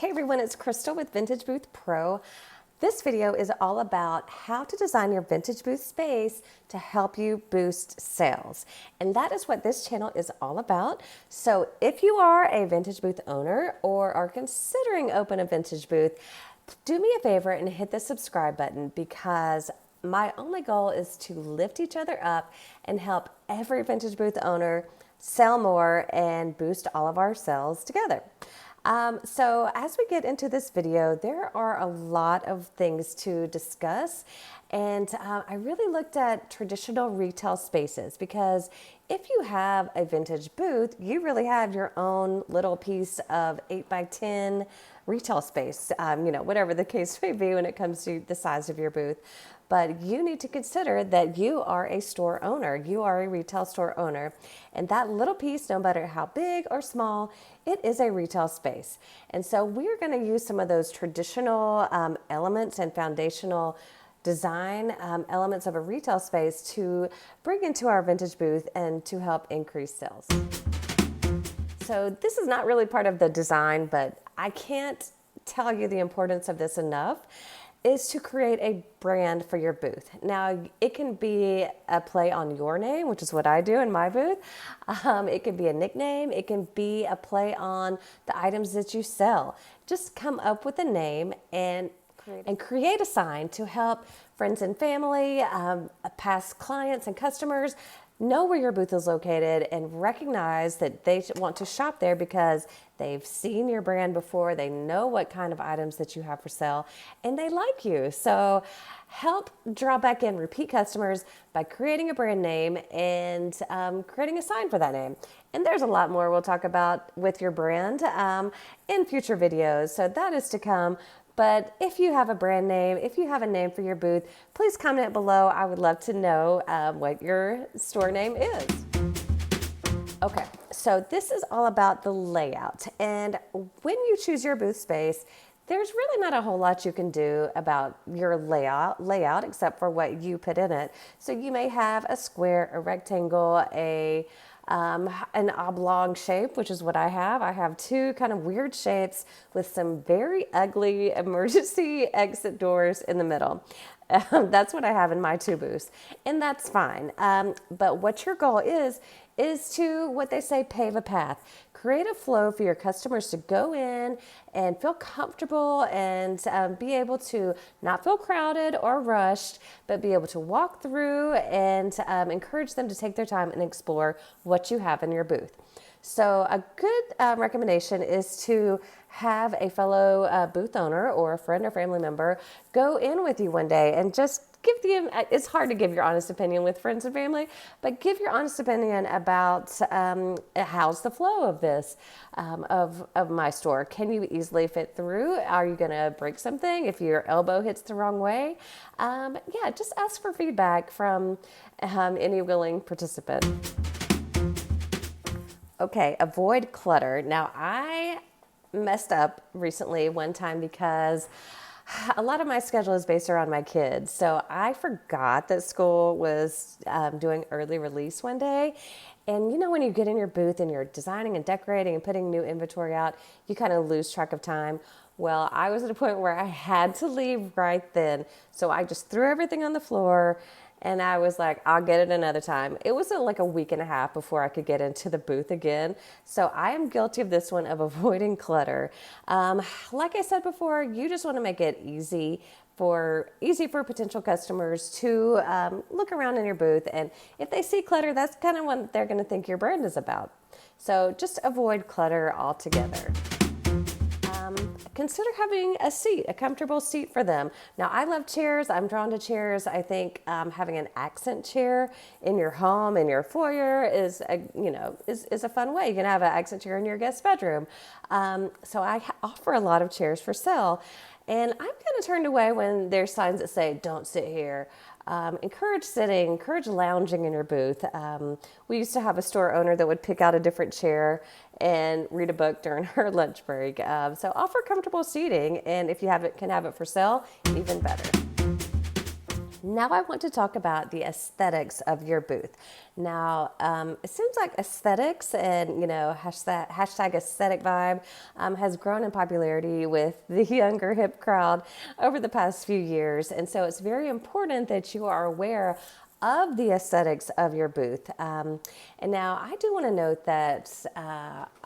Hey everyone, it's Crystal with Vintage Booth Pro. This video is all about how to design your vintage booth space to help you boost sales. And that is what this channel is all about. So if you are a vintage booth owner or are considering open a vintage booth, do me a favor and hit the subscribe button, because my only goal is to lift each other up and help every vintage booth owner sell more and boost all of our sales together. So as we get into this video, there are a lot of things to discuss, and I really looked at traditional retail spaces, because if you have a vintage booth, you really have your own little piece of 8x10 retail space, whatever the case may be when it comes to the size of your booth. But you need to consider that you are a store owner, you are a retail store owner, and that little piece, no matter how big or small, it is a retail space. And so we're going to use some of those traditional elements and foundational design elements of a retail space to bring into our vintage booth and to help increase sales. So this is not really part of the design, but I can't tell you the importance of this enough, is to create a brand for your booth. Now, it can be a play on your name, which is what I do in my booth. It can be a nickname. It can be a play on the items that you sell. Just come up with a name and create a sign to help friends and family, past clients and customers know where your booth is located and recognize that they want to shop there because they've seen your brand before, they know what kind of items that you have for sale, and they like you. So help draw back in repeat customers by creating a brand name and creating a sign for that name. And there's a lot more we'll talk about with your brand in future videos, so that is to come. But if you have a brand name, if you have a name for your booth, please comment below. I would love to know what your store name is. Okay, so this is all about the layout. And when you choose your booth space, there's really not a whole lot you can do about your layout except for what you put in it. So you may have a square, a rectangle, an oblong shape, which is what I have. I have two kind of weird shapes with some very ugly emergency exit doors in the middle. That's what I have in my two booths, and that's fine. But what your goal is to, what they say, pave a path. Create a flow for your customers to go in and feel comfortable and be able to not feel crowded or rushed, but be able to walk through and encourage them to take their time and explore what you have in your booth. So a good recommendation is to have a fellow booth owner or a friend or family member go in with you one day and just give them, it's hard to give your honest opinion with friends and family, but give your honest opinion about how's the flow of this, of my store. Can you easily fit through? Are you gonna break something if your elbow hits the wrong way? Yeah, just ask for feedback from any willing participant. Okay, avoid clutter. Now, I messed up recently one time because a lot of my schedule is based around my kids. So I forgot that school was doing early release one day. And you know, when you get in your booth and you're designing and decorating and putting new inventory out, you kind of lose track of time. Well, I was at a point where I had to leave right then. So I just threw everything on the floor and I was like, I'll get it another time. It was like a week and a half before I could get into the booth again. So I am guilty of this one, of avoiding clutter. Like I said before, you just want to make it easy for potential customers to look around in your booth. And if they see clutter, that's kind of what they're going to think your brand is about. So just avoid clutter altogether. Consider having a comfortable seat for them. Now, I love chairs. I'm drawn to chairs. I think having an accent chair in your home, in your foyer, is a fun way. You can have an accent chair in your guest bedroom. So I offer a lot of chairs for sale, and I'm kind of turned away when there's signs that say, "Don't sit here." Encourage sitting, encourage lounging in your booth. We used to have a store owner that would pick out a different chair and read a book during her lunch break. So offer comfortable seating, and if you can have it for sale, even better. Now I want to talk about the aesthetics of your booth. Now, it seems like aesthetics and, hashtag aesthetic vibe has grown in popularity with the younger hip crowd over the past few years. And so it's very important that you are aware of the aesthetics of your booth. And now I do want to note that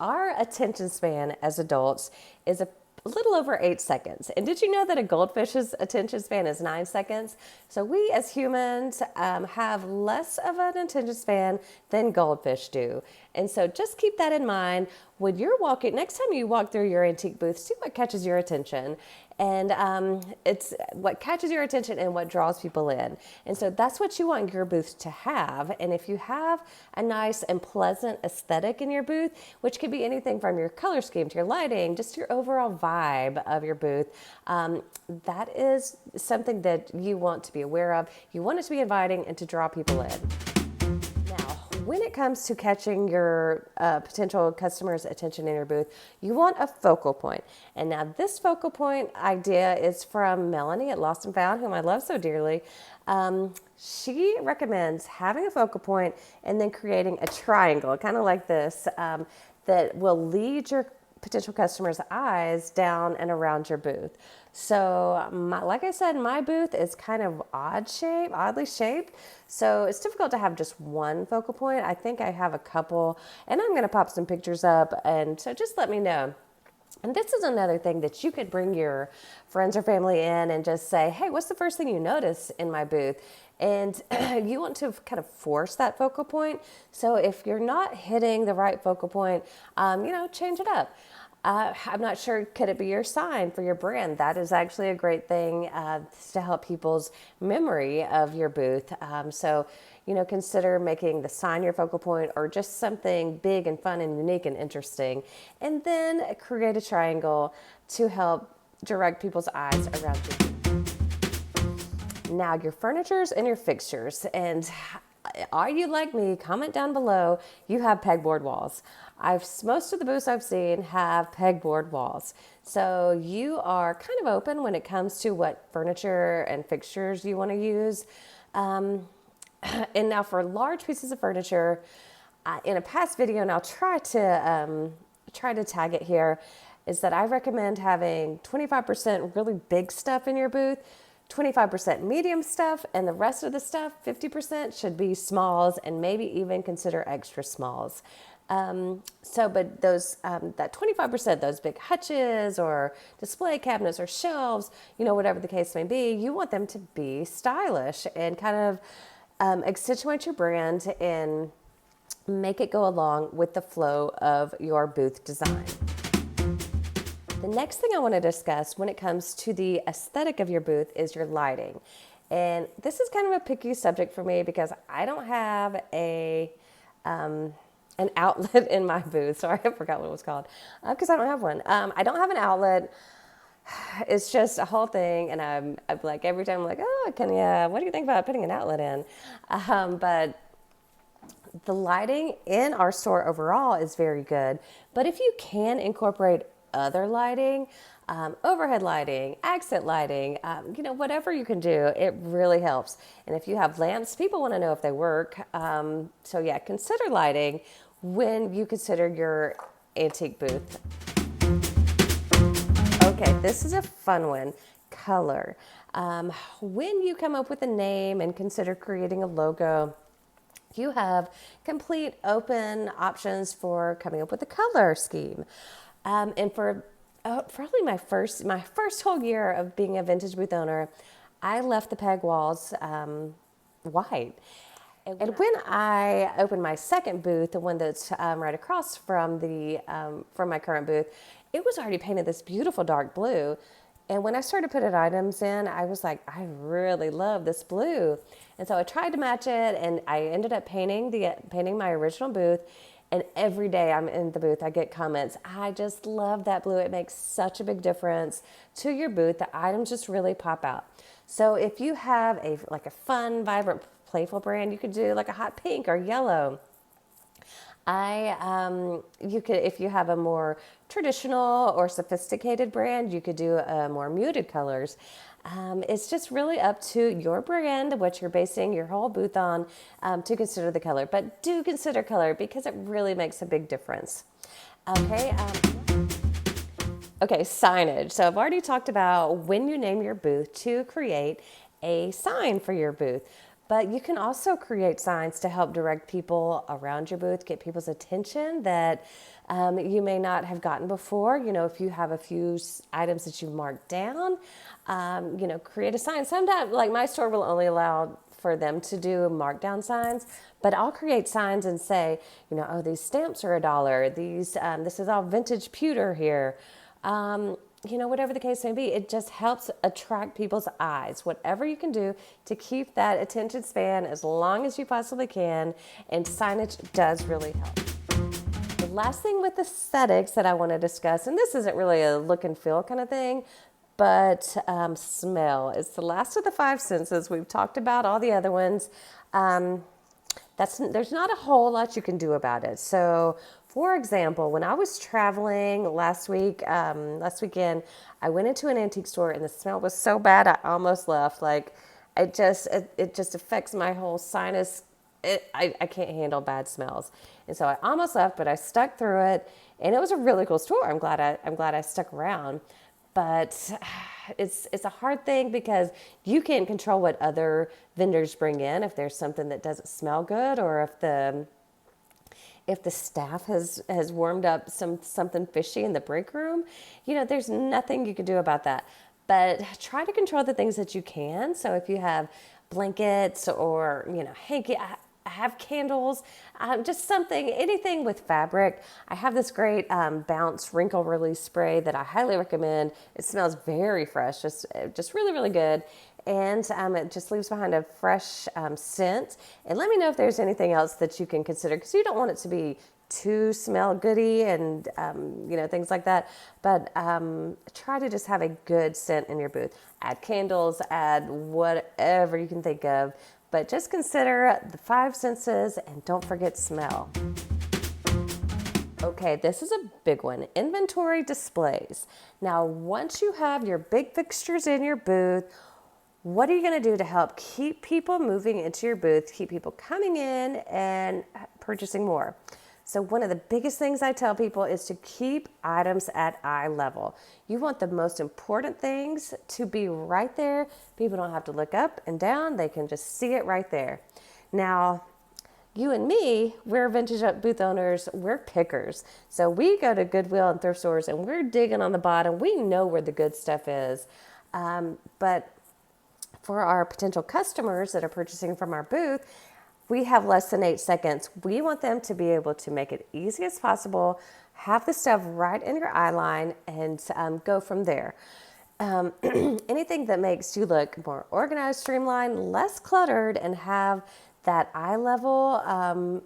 our attention span as adults is a little over 8 seconds. And did you know that a goldfish's attention span is 9 seconds? So we as humans have less of an attention span than goldfish do. And so just keep that in mind when you're walking. Next time you walk through your antique booth, see what catches your attention. And it's what catches your attention and what draws people in. And so that's what you want your booth to have. And if you have a nice and pleasant aesthetic in your booth, which could be anything from your color scheme to your lighting, just your overall vibe of your booth, that is something that you want to be aware of. You want it to be inviting and to draw people in. When it comes to catching your potential customers' attention in your booth, you want a focal point. And now this focal point idea is from Melanie at Lost and Found, whom I love so dearly. She recommends having a focal point and then creating a triangle, kind of like this, that will lead your potential customers' eyes down and around your booth. So like I said, my booth is kind of oddly shaped. So it's difficult to have just one focal point. I think I have a couple, and I'm gonna pop some pictures up, and so just let me know. And this is another thing that you could bring your friends or family in and just say, hey, what's the first thing you notice in my booth? And you want to kind of force that focal point. So if you're not hitting the right focal point, change it up. I'm not sure, could it be your sign for your brand? That is actually a great thing to help people's memory of your booth. Consider making the sign your focal point or just something big and fun and unique and interesting. And then create a triangle to help direct people's eyes around your booth. Now, your furnitures and your fixtures. And are you like me? Comment down below. You have pegboard walls. Most of the booths I've seen have pegboard walls. So you are kind of open when it comes to what furniture and fixtures you want to use. And now for large pieces of furniture, in a past video, and I'll try to tag it here, is that I recommend having 25% really big stuff in your booth, 25% medium stuff, and the rest of the stuff, 50%, should be smalls, and maybe even consider extra smalls. But those that 25%, those big hutches or display cabinets or shelves, whatever the case may be, you want them to be stylish and kind of accentuate your brand and make it go along with the flow of your booth design. The next thing I want to discuss when it comes to the aesthetic of your booth is your lighting. And this is kind of a picky subject for me because I don't have an outlet in my booth. Sorry, I forgot what it was called because I don't have one. I don't have an outlet. It's just a whole thing. And I'm like, every time I'm like, what do you think about putting an outlet in? But the lighting in our store overall is very good. But if you can incorporate other lighting, overhead lighting, accent lighting, whatever you can do, it really helps. And if you have lamps, people want to know if they work. Consider lighting when you consider your antique booth. Okay, this is a fun one. Color. When you come up with a name and consider creating a logo, you have complete open options for coming up with a color scheme. And for probably my first whole year of being a vintage booth owner, I left the peg walls white. And when I opened my second booth, the one that's right across from my current booth, it was already painted this beautiful dark blue. And when I started putting items in, I was like, I really love this blue. And so I tried to match it, and I ended up painting my original booth. And every day I'm in the booth, I get comments, I just love that blue. It makes such a big difference to your booth. The items just really pop out. So if you have a fun, vibrant, playful brand, you could do like a hot pink or yellow. You could, if you have a more traditional or sophisticated brand, you could do more muted colors. It's just really up to your brand, what you're basing your whole booth on, to consider the color. But do consider color because it really makes a big difference. Okay. Okay, signage. So I've already talked about when you name your booth to create a sign for your booth. But you can also create signs to help direct people around your booth, get people's attention that you may not have gotten before. You know, if you have a few items that you've marked down, create a sign. Sometimes, like my store will only allow for them to do markdown signs, but I'll create signs and say, oh, these stamps are $1. This is all vintage pewter here. Whatever the case may be, it just helps attract people's eyes. Whatever you can do to keep that attention span as long as you possibly can, and signage does really help. The last thing with aesthetics that I want to discuss, and this isn't really a look and feel kind of thing, but smell. It's the last of the five senses. We've talked about all the other ones. There's not a whole lot you can do about it. So, for example, when I was traveling last weekend, I went into an antique store and the smell was so bad I almost left. Like, it just affects my whole sinus. I can't handle bad smells, and so I almost left, but I stuck through it, and it was a really cool store. I'm glad I stuck around. But it's a hard thing because you can't control what other vendors bring in if there's something that doesn't smell good, or if the staff has warmed up something fishy in the break room. There's nothing you can do about that. But try to control the things that you can. So if you have blankets or hanky, I have candles, just anything with fabric. I have this great Bounce wrinkle release spray that I highly recommend. It smells very fresh, just really, really good. And it just leaves behind a fresh scent. And let me know if there's anything else that you can consider, because you don't want it to be too smell goody and things like that. But try to just have a good scent in your booth. Add candles, add whatever you can think of. But just consider the five senses and don't forget smell. Okay, this is a big one. Inventory displays. Now, once you have your big fixtures in your booth, what are you going to do to help keep people moving into your booth, keep people coming in and purchasing more? So one of the biggest things I tell people is to keep items at eye level. You want the most important things to be right there. People don't have to look up and down. They can just see it right there. Now, you and me, we're vintage booth owners, we're pickers. So we go to Goodwill and thrift stores and we're digging on the bottom. We know where the good stuff is. But for our potential customers that are purchasing from our booth, we have less than 8 seconds. We want them to be able to make it easy as possible, have the stuff right in your eye line, and go from there. Anything that makes you look more organized, streamlined, less cluttered, and have that eye level,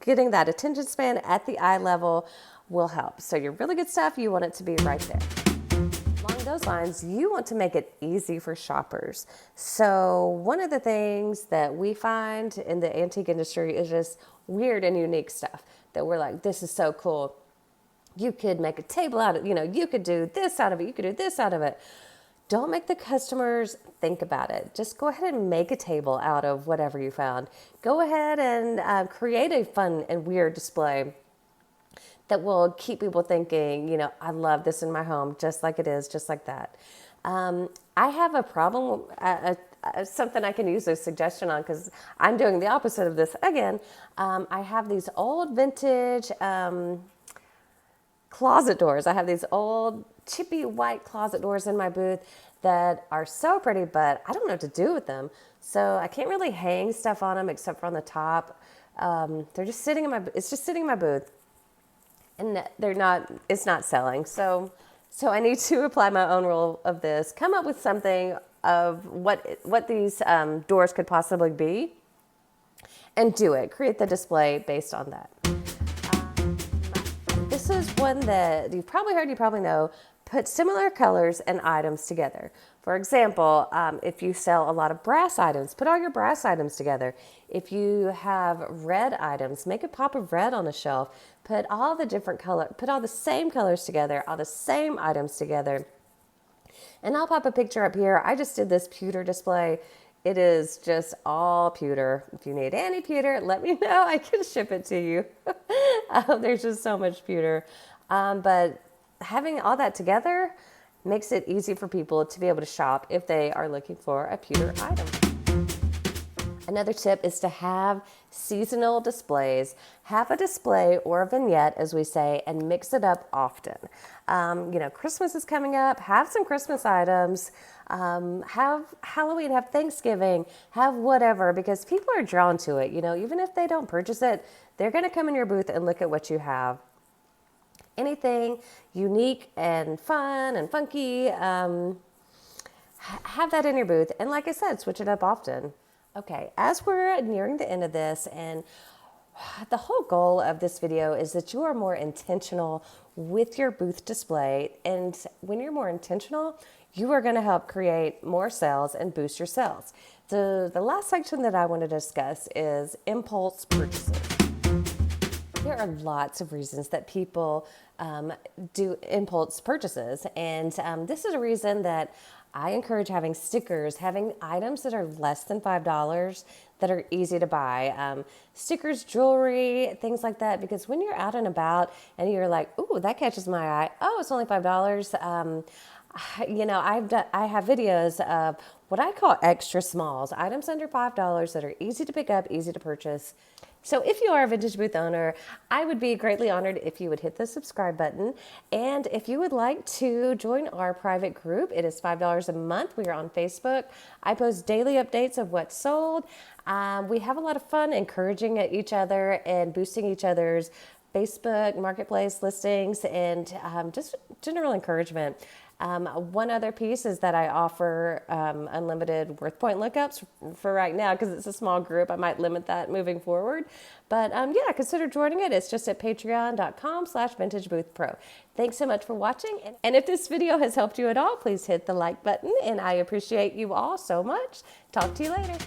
getting that attention span at the eye level will help. So your really good stuff, you want it to be right there. Along those lines, you want to make it easy for shoppers. So one of the things that we find in the antique industry is just weird and unique stuff that we're like, this is so cool. You could make a table out of it, you could do this out of it, you could do this out of it. Don't make the customers think about it. Just go ahead and make a table out of whatever you found. Go ahead and create a fun and weird display that will keep people thinking, I love this in my home, just like it is, just like that. I have a problem, something I can use a suggestion on, because I'm doing the opposite of this again. I have these old vintage closet doors. I have these old chippy white closet doors in my booth that are so pretty, but I don't know what to do with them. So I can't really hang stuff on them except for on the top. They're just sitting in it's just sitting in my booth. And it's not selling. So I need to apply my own rule of this, come up with something of what these doors could possibly be, and do it. Create the display based on that. This this is one that you've probably heard, you probably know, put similar colors and items together. For example, if you sell a lot of brass items, put all your brass items together. If you have red items, make a pop of red on a shelf. Put all the different color, put all the same colors together, all the same items together. And I'll pop a picture up here. I just did this pewter display. It is just all pewter. If you need any pewter, let me know. I can ship it to you. There's just so much pewter. But having all that together makes it easy for people to be able to shop if they are looking for a pewter item. Another tip is to have seasonal displays. Have a display or a vignette, as we say, and mix it up often. Christmas is coming up. Have some Christmas items. Have Halloween, have Thanksgiving, have whatever, because people are drawn to it. Even if they don't purchase it, they're going to come in your booth and look at what you have. Anything unique and fun and funky, have that in your booth. And like I said, switch it up often. Okay, as we're nearing the end of this, and the whole goal of this video is that you are more intentional with your booth display. And when you're more intentional, you are going to help create more sales and boost your sales. The last section that I want to discuss is impulse purchases. There are lots of reasons that people do impulse purchases. And this is a reason that I encourage having stickers, having items that are less than $5 that are easy to buy. Stickers, jewelry, things like that. Because when you're out and about and you're like, ooh, that catches my eye. Oh, it's only $5. I have videos of what I call extra smalls, items under $5 that are easy to pick up, easy to purchase. So if you are a vintage booth owner, I would be greatly honored if you would hit the subscribe button. And if you would like to join our private group, it is $5 a month. We are on Facebook. I post daily updates of what's sold. We have a lot of fun encouraging each other and boosting each other's Facebook marketplace listings and just general encouragement. One other piece is that I offer unlimited worth point lookups for right now because it's a small group. I might limit that moving forward. But consider joining it. It's just at patreon.com/vintageboothpro. Thanks so much for watching. And if this video has helped you at all, please hit the like button. And I appreciate you all so much. Talk to you later.